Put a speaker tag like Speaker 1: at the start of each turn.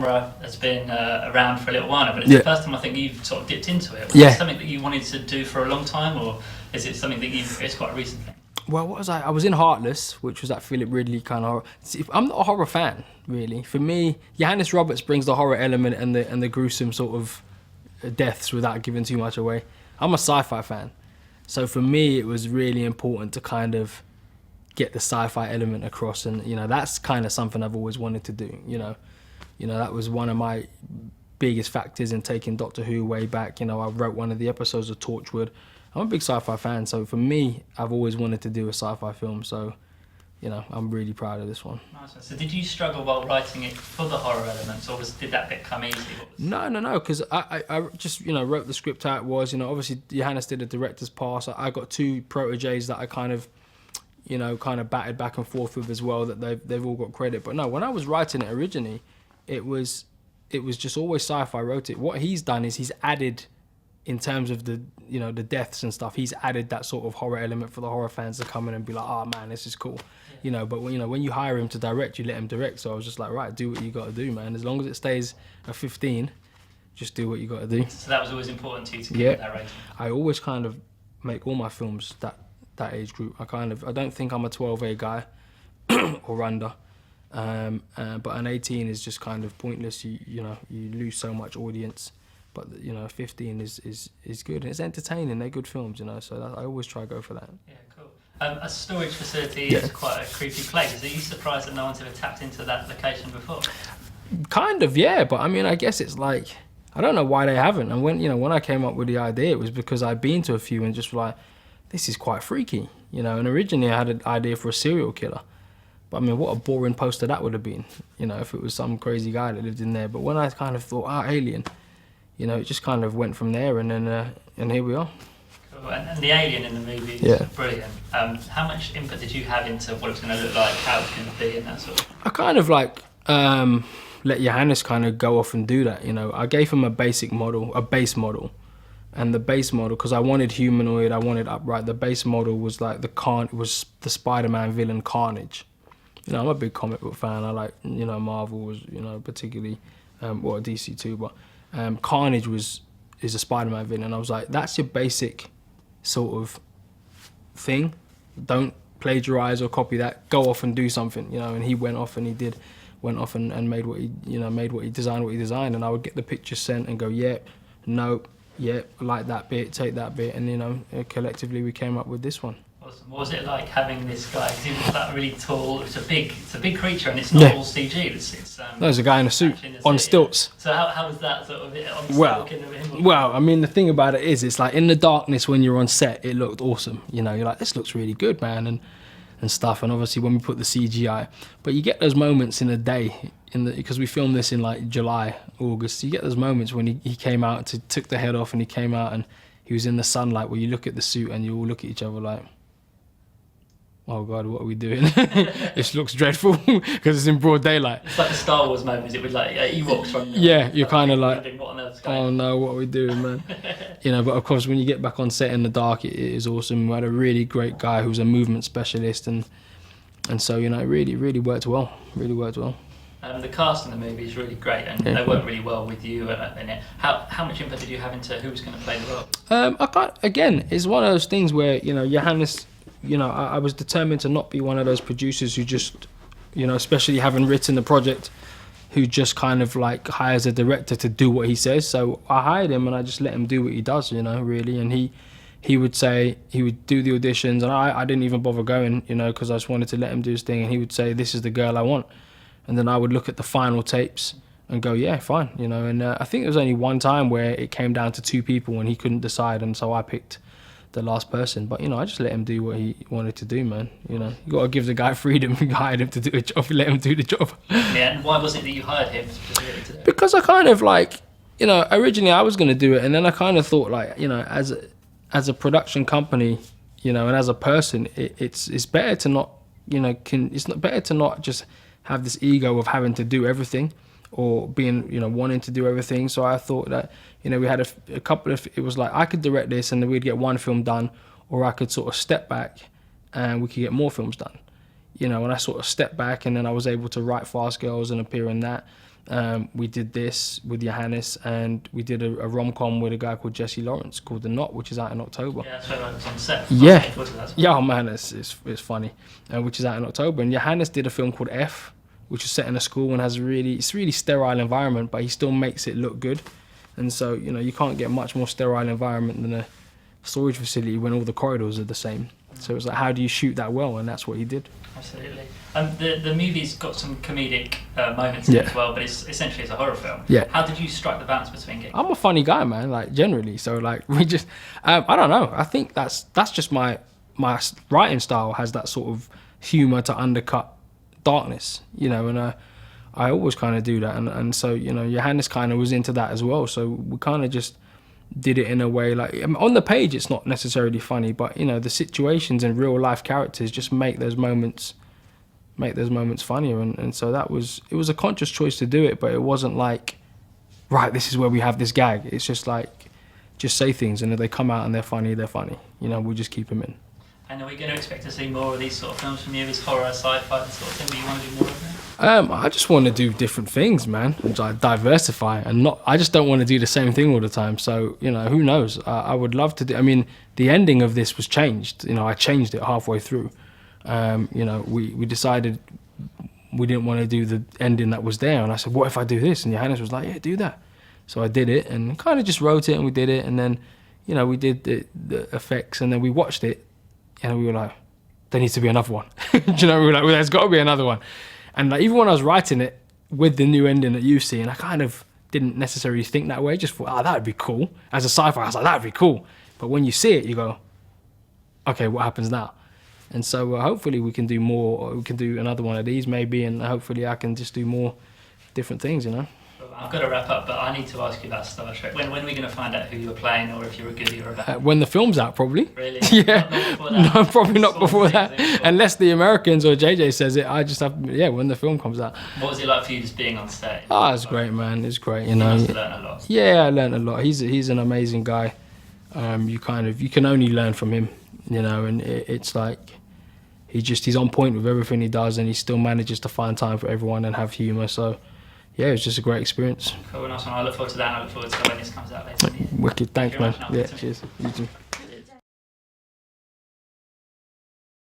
Speaker 1: genre has been around for a little while now, but it's the first time I think you've sort of dipped into it. Was it something that you wanted to do for a long time, or is it something that it's quite a recent thing?
Speaker 2: Well, what was I? I was in Heartless, which was that Philip Ridley kind of horror. See, I'm not a horror fan, really. For me, Johannes Roberts brings the horror element and the gruesome sort of deaths without giving too much away. I'm a sci-fi fan. So for me, it was really important to kind of get the sci-fi element across, and that's kind of something I've always wanted to do. That was one of my biggest factors in taking Doctor Who way back. I wrote one of the episodes of Torchwood. I'm a big sci-fi fan, so for me, I've always wanted to do a sci-fi film. So, I'm really proud of this one.
Speaker 1: Nice. So did you struggle while writing it for the horror elements, or did that bit come easy?
Speaker 2: No, because I just, wrote the script how it was. Obviously, Johannes did a director's pass. I got two proteges that I kind of batted back and forth with as well, that they've all got credit. But no, when I was writing it originally, it was just always sci-fi wrote it. What he's done is he's added, in terms of the the deaths and stuff, he's added that sort of horror element for the horror fans to come in and be like, oh man, this is cool. But when you hire him to direct, you let him direct. So I was just like, right, do what you got to do, man. As long as it stays a 15, just do what you got to do.
Speaker 1: So that was always important to you to get that rating? I
Speaker 2: always kind of make all my films that age group. I don't think I'm a 12A guy or under. But an 18 is just kind of pointless. You lose so much audience. But 15 is good, and it's entertaining. They're good films, so I always try to go for that.
Speaker 1: Yeah, cool. A storage facility is quite a creepy place. Are you surprised that no one's ever tapped into that location before?
Speaker 2: Kind of, yeah. But I mean, I guess it's like, I don't know why they haven't. And when I came up with the idea, it was because I'd been to a few and just like, this is quite freaky, And originally I had an idea for a serial killer. But I mean, what a boring poster that would have been, if it was some crazy guy that lived in there. But when I kind of thought, alien, it just kind of went from there, and then and here we are.
Speaker 1: Cool. And the alien in the movie is brilliant. How much input did you have into what it's going to look like, how it's going to be, and that sort of thing?
Speaker 2: I kind of let Johannes kind of go off and do that. I gave him a base model, and the base model, because I wanted humanoid, I wanted upright. The base model was like was the Spider-Man villain Carnage. I'm a big comic book fan. I like Marvel was particularly DC too, but. Carnage is a Spider-Man villain, and I was like, that's your basic sort of thing. Don't plagiarize or copy that. Go off and do something, And he went off and and made what he designed, and I would get the picture sent and go, no, I like that bit, take that bit, and collectively we came up with this one.
Speaker 1: Awesome. What was it like having this guy? Because he was that really tall. It's a big creature, and it's not all CG. It's
Speaker 2: there's a guy in a suit on stilts.
Speaker 1: So how was that sort of on him?
Speaker 2: Well, I mean, the thing about it is, it's like in the darkness when you're on set, it looked awesome. You're like, this looks really good, man, and stuff. And obviously when we put the CGI, but you get those moments in the day, because we filmed this in like July, August. You get those moments when he came out, took the head off, and he came out and he was in the sunlight, where you look at the suit and you all look at each other like, oh God, what are we doing? This looks dreadful because it's in broad daylight.
Speaker 1: It's like a Star Wars moment, it was like Ewoks from...
Speaker 2: you're kind of like,
Speaker 1: oh
Speaker 2: no, what are we doing, man? But of course, when you get back on set in the dark, it is awesome. We had a really great guy who's a movement specialist, and so, it really worked well,
Speaker 1: The cast in the movie is really great, and they work really well with you in it. How much input did you have into who was going to play the role?
Speaker 2: Again, it's one of those things where, Johannes... I was determined to not be one of those producers who just, especially having written the project, who just kind of like hires a director to do what he says. So I hired him and I just let him do what he does, really. And he would do the auditions, and I didn't even bother going, because I just wanted to let him do his thing. And he would say, this is the girl I want. And then I would look at the final tapes and go, yeah, fine, And I think there was only one time where it came down to two people and he couldn't decide, and so I picked the last person. But I just let him do what he wanted to do, man. You got to give the guy freedom. You hired him to do a job, you let him do the job.
Speaker 1: Yeah, and why was it that you hired him specifically to do it?
Speaker 2: Because I kind of like, originally I was going to do it, and then I kind of thought like, as a production company, and as a person, it's better to not, it's not better to not just have this ego of having to do everything, or being, wanting to do everything. So I thought that, we had a couple of, it was like, I could direct this and then we'd get one film done, or I could sort of step back and we could get more films done. And I sort of stepped back, and then I was able to write Fast Girls and appear in that. We did this with Johannes, and we did a rom-com with a guy called Jesse Lawrence called The Knot, which is out in October.
Speaker 1: Yeah, that's where I was on set.
Speaker 2: Yeah, oh man, it's funny, which is out in October. And Johannes did a film called F, which is set in a school and has it's really sterile environment, but he still makes it look good. And so, you know, you can't get much more sterile environment than a storage facility when all the corridors are the same. So it's like, how do you shoot that well? And that's what he did.
Speaker 1: Absolutely. The movie's got some comedic moments in it as well, but essentially it's a horror film.
Speaker 2: Yeah.
Speaker 1: How did you strike the balance between getting...
Speaker 2: I'm a funny guy, man, like generally. So like we just, I don't know. I think that's just my writing style has that sort of humor to undercut darkness, you know, and I always kind of do that. And so, you know, Johannes kind of was into that as well. So we kind of just did it in a way like, I mean, on the page it's not necessarily funny, but you know, the situations and real life characters just make those moments funnier. And so it was a conscious choice to do it, but it wasn't like, right, this is where we have this gag. It's just like, just say things, and if they come out and they're funny, you know, we'll just keep them in.
Speaker 1: And are we going to expect to see more of these sort of films from you, this horror, sci-fi, the sort of thing that you want to do more of now?
Speaker 2: I just want to do different things, man, and like diversify, and I just don't want to do the same thing all the time. So, you know, who knows? I would love to do, I mean, the ending of this was changed. You know, I changed it halfway through. You know, we decided we didn't want to do the ending that was there, and I said, what if I do this? And Johannes was like, yeah, do that. So I did it, and kind of just wrote it, and we did it, and then, you know, we did the effects, and then we watched it, and we were like, there needs to be another one. Do you know, we were like, well, there's got to be another one. And like, even when I was writing it with the new ending that you see, and I kind of didn't necessarily think that way, just thought, oh, that would be cool. As a sci-fi, I was like, that would be cool. But when you see it, you go, okay, what happens now? And so hopefully we can do more, or we can do another one of these maybe, and hopefully I can just do more different things, you know?
Speaker 1: I've got to wrap up, but I need to ask you about Star Trek. When are we going to find out who you're playing, or if you're a goodie or a bad?
Speaker 2: When the film's out, probably.
Speaker 1: Really?
Speaker 2: Yeah. No, probably not
Speaker 1: Sort
Speaker 2: before
Speaker 1: of
Speaker 2: that.
Speaker 1: things,
Speaker 2: Unless the Americans or JJ says it, I just have, when the film comes out.
Speaker 1: What was it like for you just being on stage?
Speaker 2: Oh, it's great, man. It's great, you know.
Speaker 1: You must have learned a lot.
Speaker 2: Yeah, I learned a lot. He's an amazing guy. You can only learn from him, you know, and it's like, he's on point with everything he does, and he still manages to find time for everyone and have humour. So, yeah, it was just a great experience.
Speaker 1: Cool, nice one. I look forward to that, and I look forward to when this comes out later in the year.
Speaker 2: Wicked, thanks, man.
Speaker 1: Thank you very much,
Speaker 2: Yeah, cheers. You too.